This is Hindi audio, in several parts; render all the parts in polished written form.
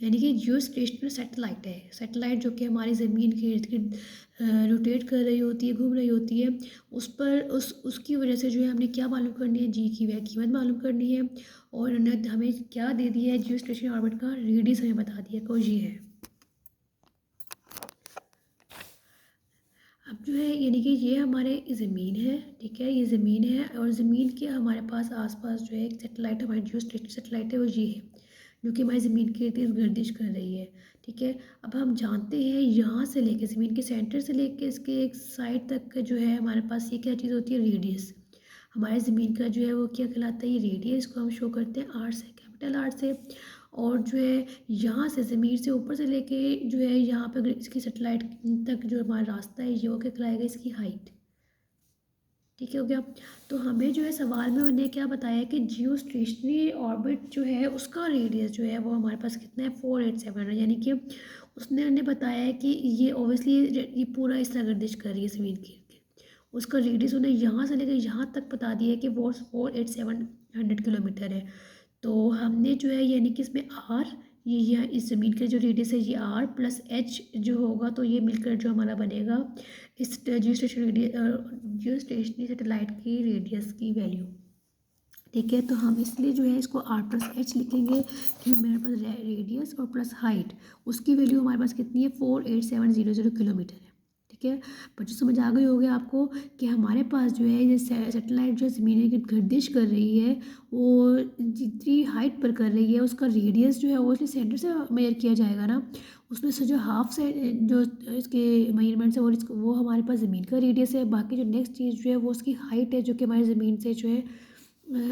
यानी कि जियो स्टेशनरी सैटेलाइट है। सैटेलाइट जो कि हमारी ज़मीन के इर्द गिर्द रोटेट कर रही होती है, घूम रही होती है, उस पर उसकी वजह से जो है हमने क्या मालूम करनी है, जी की वह कीमत मालूम करनी है। और उन्होंने हमें क्या दे दिया है, जियो स्टेशनरी ऑर्बिट का रेडियस हमें बता दिया कोई जी है। अब जो है यानी कि ये हमारे ज़मीन है, ठीक है, ये ज़मीन है और ज़मीन के हमारे पास आसपास जो है एक सैटेलाइट, हमारी जियो स्टेशनरी सैटेलाइट है वो ये है, जो कि हमारी ज़मीन के इर्द गिर्द गर्दिश कर रही है, ठीक है। अब हम जानते हैं यहाँ से लेके ज़मीन के सेंटर से लेके इसके एक साइड तक का जो है हमारे पास ये क्या चीज़ होती है, रेडियस। हमारे ज़मीन का जो है वो क्या कहलाता है, ये रेडियस को हम शो करते हैं आर से, कैपिटल आर से। और जो है यहाँ से ज़मीन से ऊपर से लेके जो है यहाँ पे इसकी सैटेलाइट तक जो हमारा रास्ता है ये वो क्या कहलाएगा, इसकी हाइट, ठीक है, हो गया। तो हमें जो है सवाल में उन्हें क्या बताया कि जियो स्टेशनरी ऑर्बिट जो है उसका रेडियस जो है वो हमारे पास कितना है, 487 है। यानी कि उसने उन्हें बताया है कि ये ओबियसली ये पूरा इस तरह गर्दिश कर रही है ज़मीन के, उसका रेडियस उन्हें यहाँ से लेकर यहाँ तक बता दिया है कि वो 48700 किलोमीटर है। तो हमने जो है यानी कि इसमें आर, ये इस ज़मीन का जो रेडियस है ये आर प्लस एच जो होगा, तो ये मिलकर जो हमारा बनेगा इस जियो स्टेशनरी सैटेलाइट की रेडियस की वैल्यू, ठीक है। तो हम इसलिए जो है इसको आर प्लस एच लिखेंगे कि मेरे पास रेडियस और प्लस हाइट, उसकी वैल्यू हमारे पास कितनी है, 48700 किलोमीटर है, ठीक है। बच्चों समझ आ गई होगी आपको कि हमारे पास जो है ये सैटेलाइट जो ज़मीन की गर्दिश कर रही है वो जितनी हाइट पर कर रही है उसका रेडियस जो है वो इसलिए सेंटर से मेजर किया जाएगा ना, उसमें से जो हाफ से जो इसके मेजरमेंट्स है वो हमारे पास ज़मीन का रेडियस है, बाकी जो नेक्स्ट चीज़ जो है वो उसकी हाइट है जो कि हमारी ज़मीन से जो है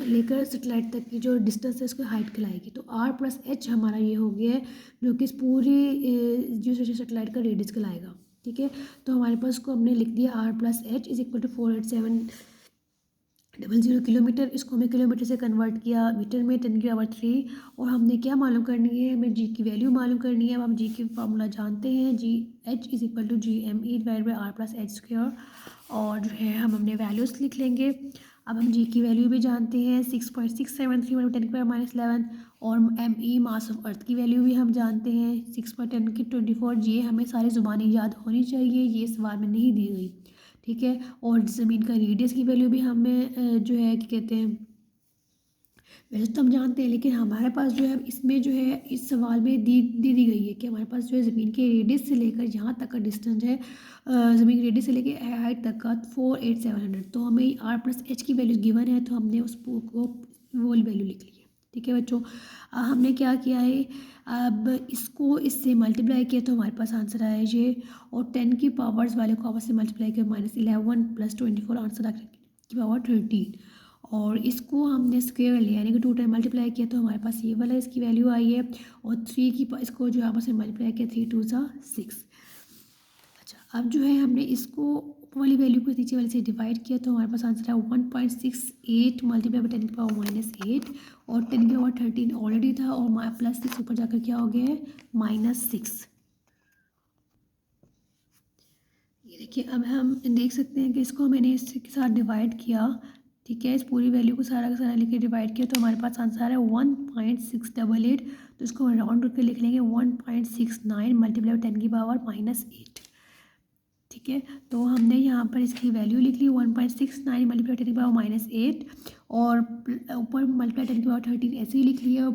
लेकर सेटेलाइट तक की जो डिस्टेंस है उसको हाइट कहलाएगी। तो आर प्लस एच हमारा ये हो गया है जो कि इस पूरी जो सेटेलाइट का रेडियस कहलाएगा, ठीक है। तो हमारे पास को हमने लिख दिया R plus H is equal to 48700 kilometre. इसको हमें किलोमीटर से कन्वर्ट किया मीटर में, 10⁻³ और हमने क्या मालूम करनी है, हमें जी की वैल्यू मालूम करनी है। अब हम जी की फार्मूला जानते हैं, G H is equal to GME divide by R plus H square, और जो है हम अपने वैल्यूज़ लिख लेंगे। अब हम जी की वैल्यू भी जानते हैं 6.673 × 10⁻11, और ME मास ऑफ अर्थ की वैल्यू भी हम जानते हैं 6.10⁻24। ये हमें सारी ज़ुबानी याद होनी चाहिए, ये सवाल में नहीं दी गई, ठीक है। और ज़मीन का रेडियस की वैल्यू भी हमें जो है क्या कहते हैं, वैसे तो हम जानते हैं लेकिन हमारे पास जो है इसमें जो है इस सवाल में दी गई है कि हमारे पास जो है ज़मीन के रेडियस से लेकर यहाँ तक का डिस्टेंस है, ज़मीन के रेडियस से लेकर हाइट तक का 48700। तो हमें आर प्लस एच की वैल्यू गिवन है तो हमने उस को वो वैल्यू लिख ली है, ठीक है बच्चों। हमने क्या किया है, अब इसको इससे मल्टीप्लाई किया तो हमारे पास आंसर आया ये, और 10 की पावर्स वाले को आपस से मल्टीप्लाई किया -11 + 24 आंसर आ गया की पावर 13, और इसको हमने स्क्वायर लिया यानी कि 2 टाइम मल्टीप्लाई किया तो हमारे पास ये वाला इसकी वैल्यू आई है, और 3 की इसको जो आपस में मल्टीप्लाई किया 3 2 ज़ा 6। अच्छा, अब जो है हमने इसको वाली वैल्यू को नीचे वाले से डिवाइड किया तो हमारे पास आंसर है 1.68 मल्टीप्लाई बाई 10⁻⁻8, और 10⁻13 ऑलरेडी था और +6 ऊपर जाकर क्या हो गया है, -6। ये देखिए अब हम देख सकते हैं कि इसको मैंने इसके साथ डिवाइड किया, ठीक है, इस पूरी वैल्यू को सारा का सारा लेके डिवाइड किया तो हमारे पास आंसर है 1.688। तो इसको राउंड करके लिख लेंगे 1.69 मल्टीप्लाई 10⁻⁻8, ठीक है। तो हमने यहाँ पर इसकी वैल्यू लिख ली 1.69 मल्टीप्लाई 10⁻⁻8, और ऊपर मल्टीप्लाई 10⁻13 ऐसे ही लिख लिया,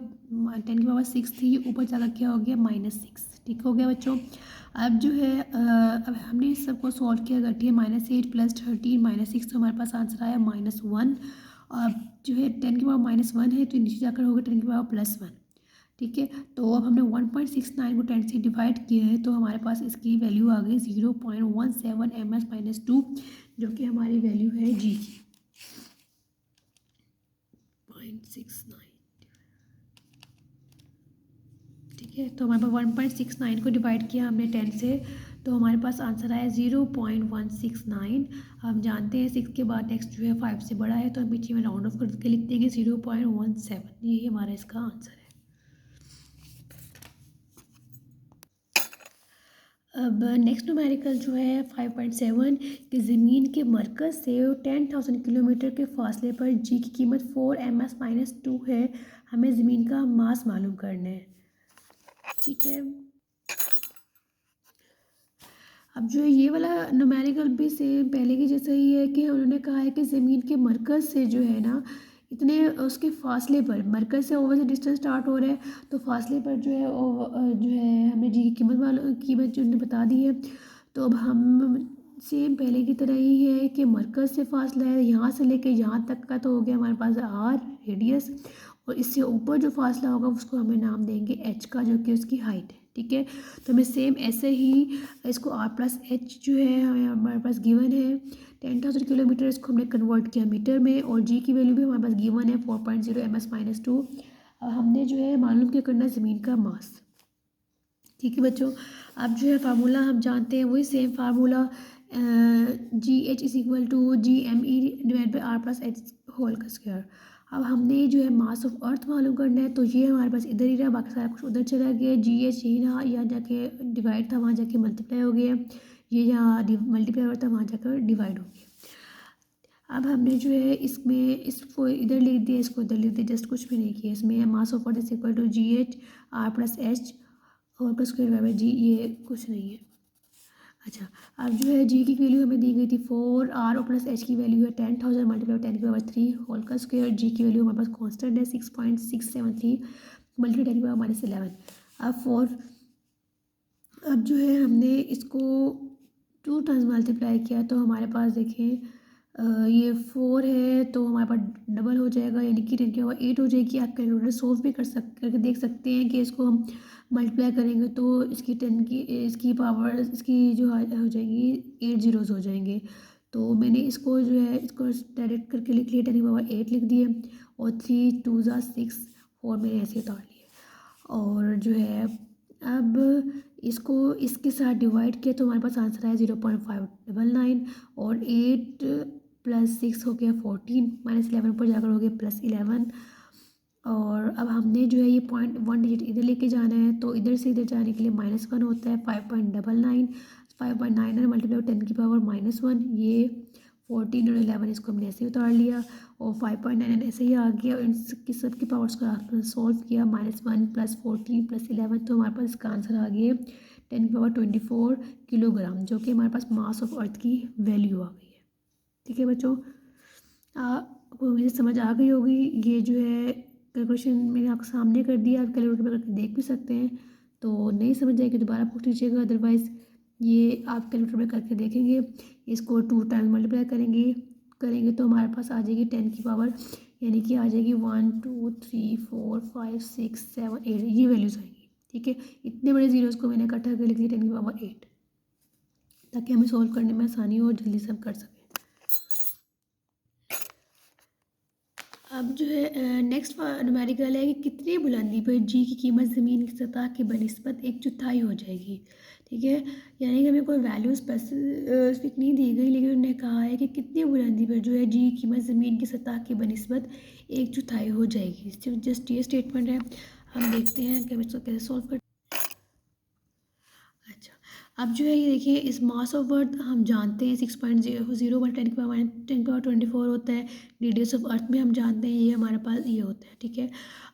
10⁻6 थी ऊपर जाकर क्या हो गया -6, ठीक हो गया बच्चों। अब जो है अब हमने इस सबको सॉल्व किया, गठिए -8 + 13 -6 तो हमारे पास आंसर आया -1। अब जो है 10⁻−1 है तो नीचे जाकर होगा 10⁻+1, ठीक है। तो अब हमने 1.69 को 10 से डिवाइड किया है तो हमारे पास इसकी वैल्यू आ गई 0.17 ms-2, जो कि हमारी वैल्यू है जी की 0.69, ठीक है। तो हमारे पास 1.69 को डिवाइड किया हमने 10 से तो हमारे पास आंसर आया 0.169। हम जानते हैं 6 के बाद नेक्स्ट जो है 5 से बड़ा है तो हम पीछे में राउंड ऑफ करके लिख देंगे 0.17, यही हमारा इसका आंसर है। अब नेक्स्ट न्यूमेरिकल जो है 5.7 कि ज़मीन के मरकज़ से 10,000 किलोमीटर के फासले पर जी की कीमत 4 ms-2 है, हमें ज़मीन का मास मालूम करना है, ठीक है। अब जो है ये वाला न्यूमेरिकल भी सेम पहले की जैसा ही है कि उन्होंने कहा है कि ज़मीन के मरकज़ से जो है ना इतने उसके फासले पर, मरकज़ से ओवर से डिस्टेंस स्टार्ट हो रहा है तो फासले पर जो है जो है हमें जी की कीमत जो उन्होंने बता दी है। तो अब हम सेम पहले की तरह ही है कि मरकज़ से फासला है यहाँ से लेके यहाँ तक का तो हो गया हमारे पास आर रेडियस, और इससे ऊपर जो फासला होगा उसको हमें नाम देंगे एच का, जो कि उसकी हाइट है। ठीक है, तो हमें सेम ऐसे ही इसको आर प्लस एच जो है हमारे पास गिवन है 10,000 किलोमीटर, इसको हमने कन्वर्ट किया मीटर में, और जी की वैल्यू भी हमारे पास गिवन है 4.0 ms-2। अब हमने जो है मालूम क्या करना है ज़मीन का मास। ठीक है बच्चों, अब जो है फार्मूला हम जानते हैं वही same formula G H is equal to G M E divide by R plus H whole का स्क्वायर। अब हमने जो है मास ऑफ अर्थ मालूम करना है, तो ये हमारे पास इधर ही रहा, बाकी सारा कुछ उधर चला गया। जी एच यही रहा, यहाँ जाके डिवाइड था, वहाँ जाके मल्टीप्लाई हो गया, ये यहाँ मल्टीप्लाई हो रहा था, वहाँ जाकर डिवाइड हो गया। अब हमने जो है इसमें इसको इधर लिख दिया, इसको इधर लिख दिया, जस्ट कुछ भी नहीं किया। इसमें mass of earth is equal to G H R plus H whole का स्क्वायर बाय जी, ये कुछ नहीं है। अच्छा, अब जो है जी की वैल्यू हमें दी गई थी 4, आर और प्लस एच की वैल्यू है 10,000 मल्टीप्लाई 10⁻³ होल का स्क्वायर। जी की वैल्यू हमारे पास कांस्टेंट है 6.673 मल्टीप्लाई 10⁻11। अब 4, अब जो है हमने इसको 2 टाइम्स मल्टीप्लाई किया तो हमारे पास देखें ये 4 है तो हमारे पास डबल हो जाएगा, यानी कि 10⁻8 हो जाएगी। आप कैलकुलेटर सोल्व भी कर सकते करके देख सकते हैं कि इसको हम मल्टीप्लाई करेंगे तो इसकी 10 की इसकी पावर इसकी जो हो जाएगी 8 जीरोज़ हो जाएंगे। तो मैंने इसको जो है इसको डायरेक्ट करके लिख लिया, 10⁻8 लिख दिए, और 3 2 ज़ा 6 4 मैंने ऐसे उतार लिए। और जो है अब इसको इसके साथ डिवाइड किया तो हमारे पास आंसर आया 0.599, और 8 प्लस 6 हो गया 14, -11 पर जाकर हो गया +11। और अब हमने जो है ये 0.1 डिजिट इधर लेके जाना है, तो इधर से इधर जाने के लिए -1 होता है 5.99, 5.99 मल्टीप्लाई 10⁻−1, ये 14 और 11 इसको हमने ऐसे ही उतार लिया, और 5.99 ऐसे ही आ गया, और इन सब की पावर्स को सॉल्व किया, -1 + 14 + 11, तो हमारे पास इसका आंसर आ गया 10⁻24 किलोग्राम, जो कि हमारे पास मास ऑफ अर्थ की वैल्यू आ गई है। ठीक है बच्चों, आपको मुझे समझ आ गई होगी। ये जो है कैलकुलेशन मैंने आपके सामने कर दिया, आप कैलकुलेटर पर करके देख भी सकते हैं, तो नहीं समझ आएगी दोबारा पूछ लीजिएगा, अदरवाइज़ ये आप कैलकुलेटर में करके देखेंगे। इसको 2 टाइम्स मल्टीप्लाई करेंगे करेंगे तो हमारे पास आ जाएगी 10 की पावर, यानी कि आ जाएगी 1 2 3 4 5 6 7 8, ये वैल्यूज़ आएंगी। ठीक है, इतने बड़े जीरोज़ को मैंने इकट्ठा कर लिख दिया 10 की पावर 8, ताकि हमें सॉल्व करने में आसानी हो और जल्दी से हम कर सकें। अब जो है नेक्स्ट न्यूमेरिकल है कि कितनी बुलंदी पर जी की कीमत ज़मीन की सतह की बनिस्बत 1/4 हो जाएगी। ठीक है, यानी कि हमें कोई वैल्यू स्पेसिफिक नहीं दी गई, लेकिन उन्होंने कहा है कि कितनी बुलंदी पर जो है जी की कीमत ज़मीन की सतह की बनिस्बत 1/4 हो जाएगी। सिर्फ जस्ट ये स्टेटमेंट है, हम देखते हैं कि हम इसको कैसे सॉल्व कर। अच्छा, अब जो है ये देखिए, इस मास ऑफ अर्थ हम जानते हैं 6.0 × 10⁻24 होता है। रेडियस ऑफ अर्थ में हम जानते हैं ये हमारे पास ये होता है। ठीक है,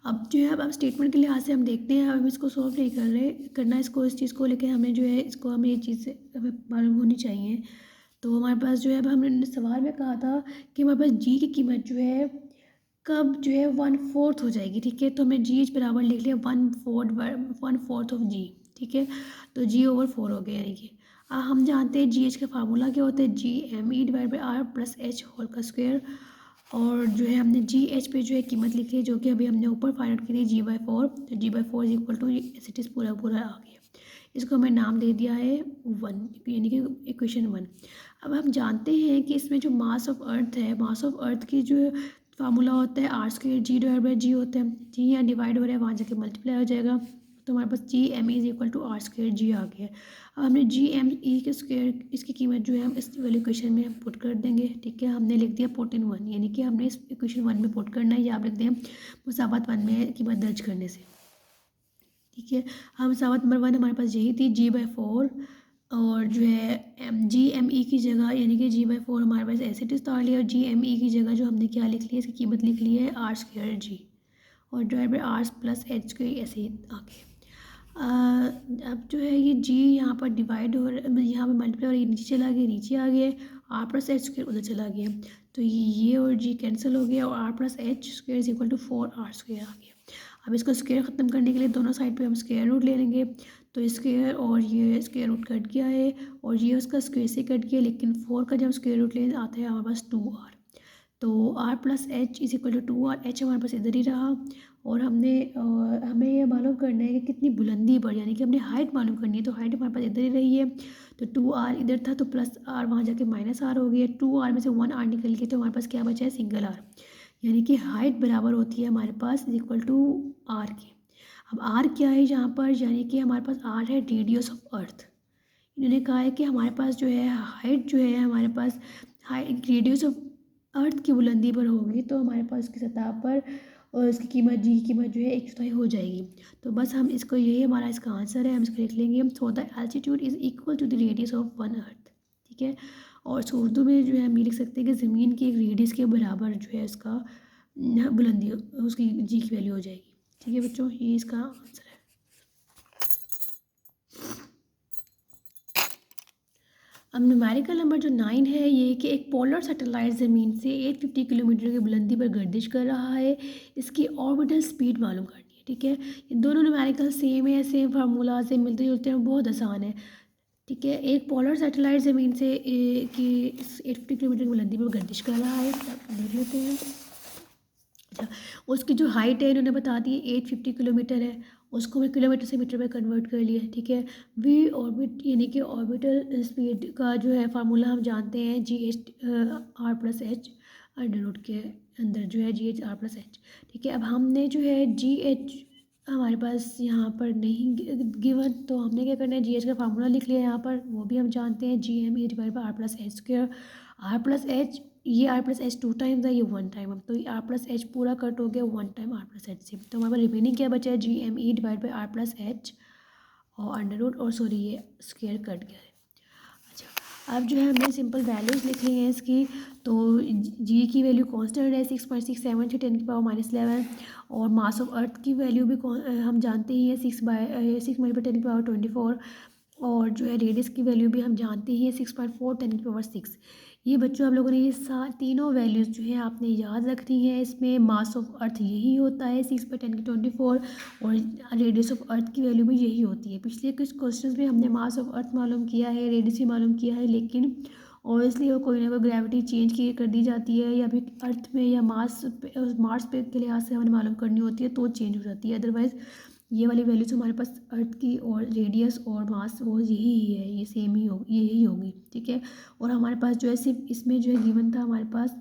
अब जो है अब स्टेटमेंट के लिहाज से हम देखते हैं, हम इसको सॉल्व नहीं कर रहे करना इसको, इस चीज़ को लेकर हमें जो है इसको हमें ये चीज़ हमें मालूम होनी चाहिए। तो हमारे पास जो है अब हमने सवाल में कहा था कि हमारे पास जी की कीमत जो है कब जो है 1/4 हो जाएगी। ठीक है, तो हमने जी एच बराबर लिख लिया 1/4 ऑफ जी। ठीक है, तो जी ओवर 4 हो गया, यानी कि हम जानते हैं जी एच का फार्मूला क्या होता है, G M E divide by R plus H whole का स्क्वायर। और जो है हमने जी एच पे जो है कीमत लिखी है, जो कि अभी हमने ऊपर फाइंड आउट की थी जी/4, तो G is equal to S it is पूरा पूरा आ गया। इसको हमें नाम दे दिया है 1, यानी कि इक्वेशन 1। अब हम जानते हैं कि इसमें जो मास ऑफ अर्थ है, मास ऑफ अर्थ की जो फार्मूला होता है r² जी डिवाइड बाई जी होता है। जी यहाँ डिवाइड हो रहा है, वहाँ जाके मल्टीप्लाई हो जाएगा, तो हमारे पास G M E is equal to r² G आ गया। अब हमने जी एम ई के स्क्वायर इसकी कीमत जो है हम इस वाले इक्वेशन में पुट कर देंगे। ठीक है, हमने लिख दिया पुट इन 1, यानी कि हमने इस इक्वेशन 1 में पुट करना है, या आप लिख दें मुसावत 1 में कीमत दर्ज करने से। ठीक है, हम मुसावत नंबर 1 हमारे पास यही थी जी/4, और जो है जी एम ई की जगह, यानी कि जी/4 हमारे पास ऐसे उतार लिया, और जी एम ई की जगह जो हमने क्या लिख लिया, इसकी कीमत लिख ली है r² जी, और divide by r plus H के ऐसे ही आगे। अब जो है ये जी यहाँ पर डिवाइड हो रहा है, यहाँ पर मल्टीप्लाई और ये नीचे चला गया, नीचे आ गया, आर प्लस एच स्क्वायर उधर चला गया, तो ये और जी कैंसिल हो गया और R plus H square is equal to 4r square आ गया। अब इसको स्क्वायर ख़त्म करने के लिए दोनों साइड पे हम स्क्वायर रूट ले लेंगे, तो स्क्वायर और ये स्क्वायर रूट कट गया है और ये उसका स्क्वायर से कट गया, लेकिन 4 का जब स्क्वायर रूट ले आता है हमारे पास 2r, तो R plus H is equal to 2r, H हमारे पास इधर ही रहा और हमें ये मालूम करना है कि कितनी बुलंदी पर, यानी कि हमने हाइट मालूम करनी है, तो हाइट हमारे पास इधर ही रही है, तो 2r इधर था तो प्लस r वहाँ जाके माइनस r हो गया, 2r में से 1r निकल गया, तो हमारे पास क्या बचा है, सिंगल r, यानी कि हाइट बराबर होती है हमारे पास इज इक्वल टू r के। अब r क्या है यहाँ पर, यानी कि हमारे पास r है रेडियस ऑफ अर्थ। इन्होंने कहा है कि हमारे पास जो है हाइट जो है हमारे पास हाइट रेडियस ऑफ अर्थ की बुलंदी पर होगी, तो हमारे पास उसकी सतह पर और इसकी कीमत जी की कीमत जो है 1/4 हो जाएगी। तो बस हम इसको, यही हमारा इसका आंसर है, हम इसको लिख लेंगे हम, so the altitude is equal to the radius of one earth, ठीक है। और इसको उर्दू में जो है हम ये लिख सकते हैं कि ज़मीन की एक रेडियस के बराबर जो है उसका बुलंदी, उसकी जी की वैल्यू हो जाएगी, ठीक है बच्चों, ये इसका आंसर है। अब न्यूमेरिकल नंबर जो 9 है, ये है कि एक पोलर सैटेलाइट ज़मीन से 850 किलोमीटर की बुलंदी पर गर्दिश कर रहा है, इसकी ऑर्बिटल स्पीड मालूम करनी है, ठीक है। ये दोनों न्यूमेरिकल सेम है, सेम फार्मूला से मिलते जुलते हैं, बहुत आसान है, ठीक है। एक पोलर सैटेलाइट ज़मीन से कि 850 किलोमीटर की बुलंदी पर गर्दिश कर रहा है, देख लेते हैं। अच्छा, उसकी जो हाइट है इन्होंने बता दी 850 किलोमीटर है, उसको मैं किलोमीटर से मीटर में कन्वर्ट कर लिया, ठीक है। वी ऑर्बिट यानी कि ऑर्बिटल स्पीड का जो है फार्मूला हम जानते हैं, G H R plus H under root के अंदर जो है G H R plus H, ठीक है। अब हमने जो है जी एच हमारे पास यहाँ पर नहीं गिवन, तो हमने क्या करना है, जी एच का फार्मूला लिख लिया यहाँ पर, वो भी हम जानते हैं, G M A divide by R plus H square, R plus H, ये आर प्लस एच 2 टाइम्स है, ये 1 टाइम, अब तो ये आर प्लस एच पूरा कट हो गया 1 टाइम आर प्लस एच से, तो हमारे पास रिमेनिंग क्या बचा है, G M E divide by R plus H और अंडर रूट, और सॉरी ये स्क्वायर कट गया है। अच्छा, अब जो है हमने सिंपल वैल्यूज़ लिख ली हैं इसकी, तो जी की वैल्यू कांस्टेंट है 6.67 थी 10 की पावर -11, और मास ऑफ अर्थ की वैल्यू भी हम जानते ही हैं 6 मल्टीप्लाई 10 की पावर 24, और जो है रेडियस की वैल्यू भी हम जानते ही हैं 6.4 10 की पावर 6। ये बच्चों आप लोगों ने ये तीनों वैल्यूज़ जो है आपने याद रखनी है। इसमें मास ऑफ अर्थ यही होता है 6/10 की 24, और रेडियस ऑफ अर्थ की वैल्यू भी यही होती है। पिछले कुछ क्वेश्चंस में हमने मास ऑफ अर्थ मालूम किया है, रेडियस भी मालूम किया है, लेकिन और इसलिए वो कोई ना कोई ग्रेविटी चेंज की कर दी जाती है, या फिर अर्थ में या मार्स पे के लिहाज से हमें मालूम करनी होती है तो चेंज हो जाती है, अदरवाइज़ ये वाली वैल्यूज हमारे पास अर्थ की और रेडियस और मास वो यही ही है, ये सेम ही होगी, यही होगी, ठीक है। और हमारे पास जो है सिर्फ इसमें जो है गिवन था हमारे पास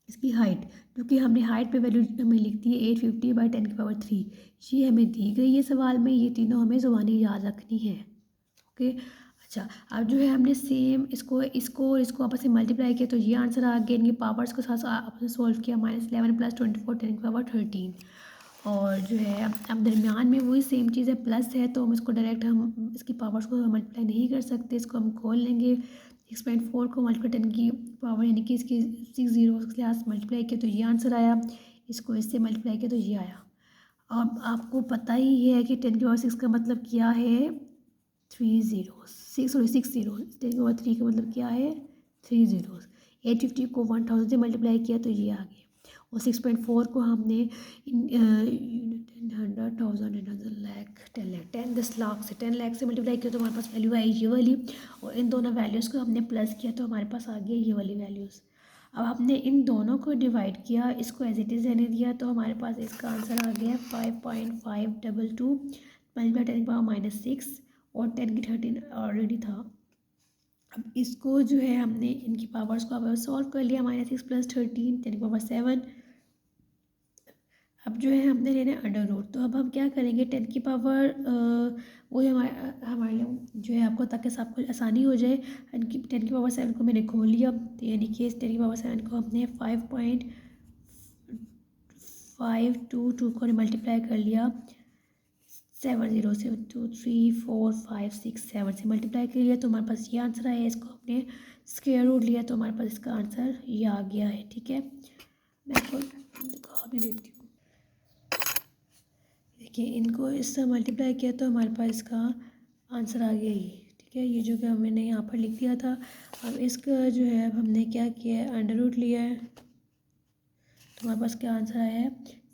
इसकी हाइट, क्योंकि हमने हाइट पे वैल्यू हमें लिख दी है 850 बाई 10 की पावर 3, ये हमें दी गई है सवाल में, ये तीनों हमें ज़ुबानी याद रखनी है, ओके। अच्छा, अब जो है हमने सेम इसको इसको और इसको आपस में मल्टीप्लाई किया, तो ये आंसर आ गया, इनके पावर्स को साथ आपस में सॉल्व किया, -11 + 24 10 की पावर 13, और जो है अब दरमियान में वही सेम चीज़ है, प्लस है, तो हम इसको डायरेक्ट हम इसकी पावर्स को मल्टीप्लाई नहीं कर सकते, इसको हम खोल लेंगे, 6.4 को मल्टीप्लाई 10 की पावर यानी कि इसकी 6 जीरो के साथ मल्टीप्लाई किया तो ये आंसर आया, इसको इससे मल्टीप्लाई किया तो ये आया। अब आपको पता ही है कि 10 की पावर 6 का मतलब क्या है, 3 जीरोस, 6 जीरो, 10 की पावर 3 का मतलब क्या है, 3 जीरोस। 850 को 1000 से मल्टीप्लाई किया तो ये आ गया, और 6.4 को हमने 100 1000 लाख 10 लाख 10 लाख से 10 लाख से मल्टीप्लाई किया तो हमारे पास वैल्यू आई ये वाली, और इन दोनों वैल्यूज़ को हमने प्लस किया तो हमारे पास आ गया ये वाली वैल्यूज़। अब हमने इन दोनों को डिवाइड किया, इसको एज इट इज़ रहने दिया, तो हमारे पास इसका आंसर आ गया 5.522 मल्टीप्लाई 10 की पावर -6, और 10 की 13 ऑलरेडी था। अब इसको जो है हमने इनकी पावर्स को अब सॉल्व कर लिया, -6 + 13 10 की पावर 7। अब जो है हमने लेना है अंडर रूट, तो अब हम क्या करेंगे 10 की पावर वो हमारे हमारे लिए जो है आपको, ताकि सबको आसानी हो जाए, 10 की पावर 7 को मैंने खोल लिया, तो यानी कि इस 10 की पावर 7 को हमने 5.522 को मल्टीप्लाई कर लिया 7 जीरो से, 2 3 4 5 6 7 से मल्टीप्लाई कर लिया, तो हमारे पास ये आंसर आया, इसको हमने स्क्वायर रूट लिया तो हमारे पास इसका आंसर ये आ गया है, ठीक है। मैं आपको दिखा भी देती हूँ, ठीक है, इनको इससे मल्टीप्लाई किया तो हमारे पास इसका आंसर आ गया ये। ठीक है, ये जो कि हमने यहाँ पर लिख दिया था। अब इसका जो है अब हमने क्या किया है, अंडर रूट लिया है, तो हमारे पास क्या आंसर आया है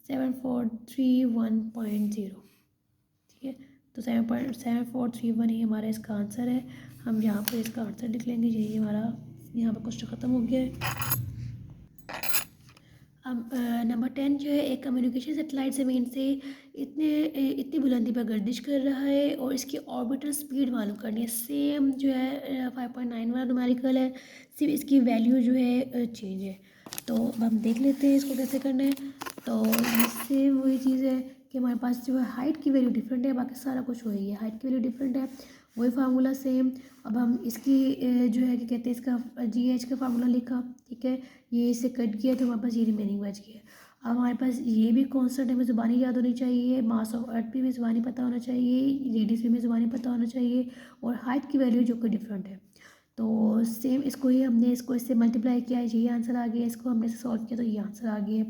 7431.0। ठीक है, तो 7.7431 ही हमारा इसका आंसर है। हम यहाँ पर इसका आंसर लिख लेंगे। यही हमारा यहाँ पर क्वेश्चन ख़त्म हो गया है। अब नंबर 10 जो है, एक कम्युनिकेशन सैटेलाइट ज़मीन से इतनी बुलंदी पर गर्दिश कर रहा है और इसकी ऑर्बिटल स्पीड मालूम करनी है। सेम जो है 5.9 वाला न्यूमेरिकल है, सिर्फ इसकी वैल्यू जो है चेंज है। तो अब हम देख लेते हैं इसको कैसे करना है। तो ये सेम वही चीज़ है कि हमारे पास जो है हाइट की वैल्यू डिफरेंट है, बाकी सारा कुछ वही है, हाइट की वैल्यू डिफरेंट है, वही फार्मूला सेम। अब हम इसकी जो है क्या कहते हैं, इसका GH का फार्मूला लिखा। ठीक है, ये इसे कट किया तो हमारे पास ये रिमेनिंग बच गया। अब हमारे पास ये भी कॉन्स्टेंट हमें ज़ुबानी याद होनी चाहिए, मास ऑफ अर्थ भी हमें ज़ुबानी पता होना चाहिए, रेडियस भी हमें ज़ुबानी पता होना चाहिए, और हाइट की वैल्यू जो कि डिफरेंट है। तो सेम इसको ही हमने इसको इससे मल्टीप्लाई किया, ये आंसर आ गया। इसको हमने सॉल्व किया तो ये आंसर आ गया।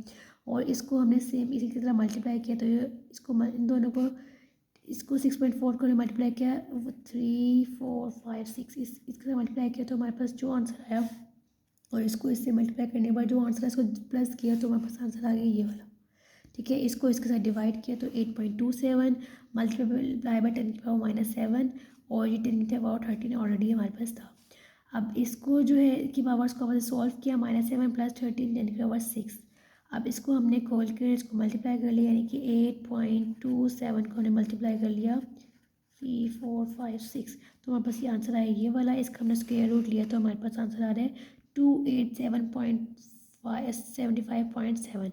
और इसको हमने सेम इसी की तरह मल्टीप्लाई किया तो ये इसको इन दोनों को, इसको 6.4 को मल्टीप्लाई किया, 3 4 5 6 इसके साथ मल्टीप्लाई किया तो हमारे पास जो आंसर आया, और इसको इससे मल्टीप्लाई करने के बाद जो आंसर है इसको प्लस किया तो हमारे पास आंसर आ गया ये वाला। ठीक है, इसको इसके साथ डिवाइड किया तो 8.27 मल्टीप्लाई बाई 10⁻⁻7, और ये 10⁻13 ऑलरेडी हमारे पास था। अब इसको जो है कि पावर्स को हमने सॉल्व किया, -7 + 13 10⁻6। अब इसको हमने खोल कर इसको मल्टीप्लाई कर लिया, यानी कि 8.27 को हमने मल्टीप्लाई कर लिया 3 4 5 6, तो हमारे पास ये आंसर आया ये वाला। इसका हमने स्क्वायर रूट लिया तो हमारे पास आंसर आ रहा है 287.75.7,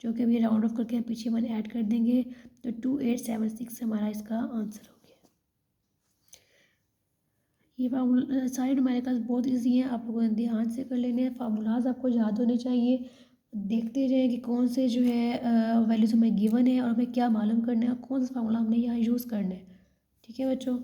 जो कि अभी राउंड ऑफ करके हम पीछे मैंने ऐड कर देंगे तो 2876 हमारा इसका आंसर हो गया। ये फार्मूला सारे न्यूमेरिकल्स बहुत इजी हैं, आप लोगों ने ध्यान से कर लेने हैं। फार्मूलाज आपको याद होने चाहिए। देखते जाएं कि कौन से जो है वैल्यूज हमें गिवन है और हमें क्या मालूम करना है और कौन सा फार्मूला हमने यहाँ यूज़ करना है। ठीक है बच्चों।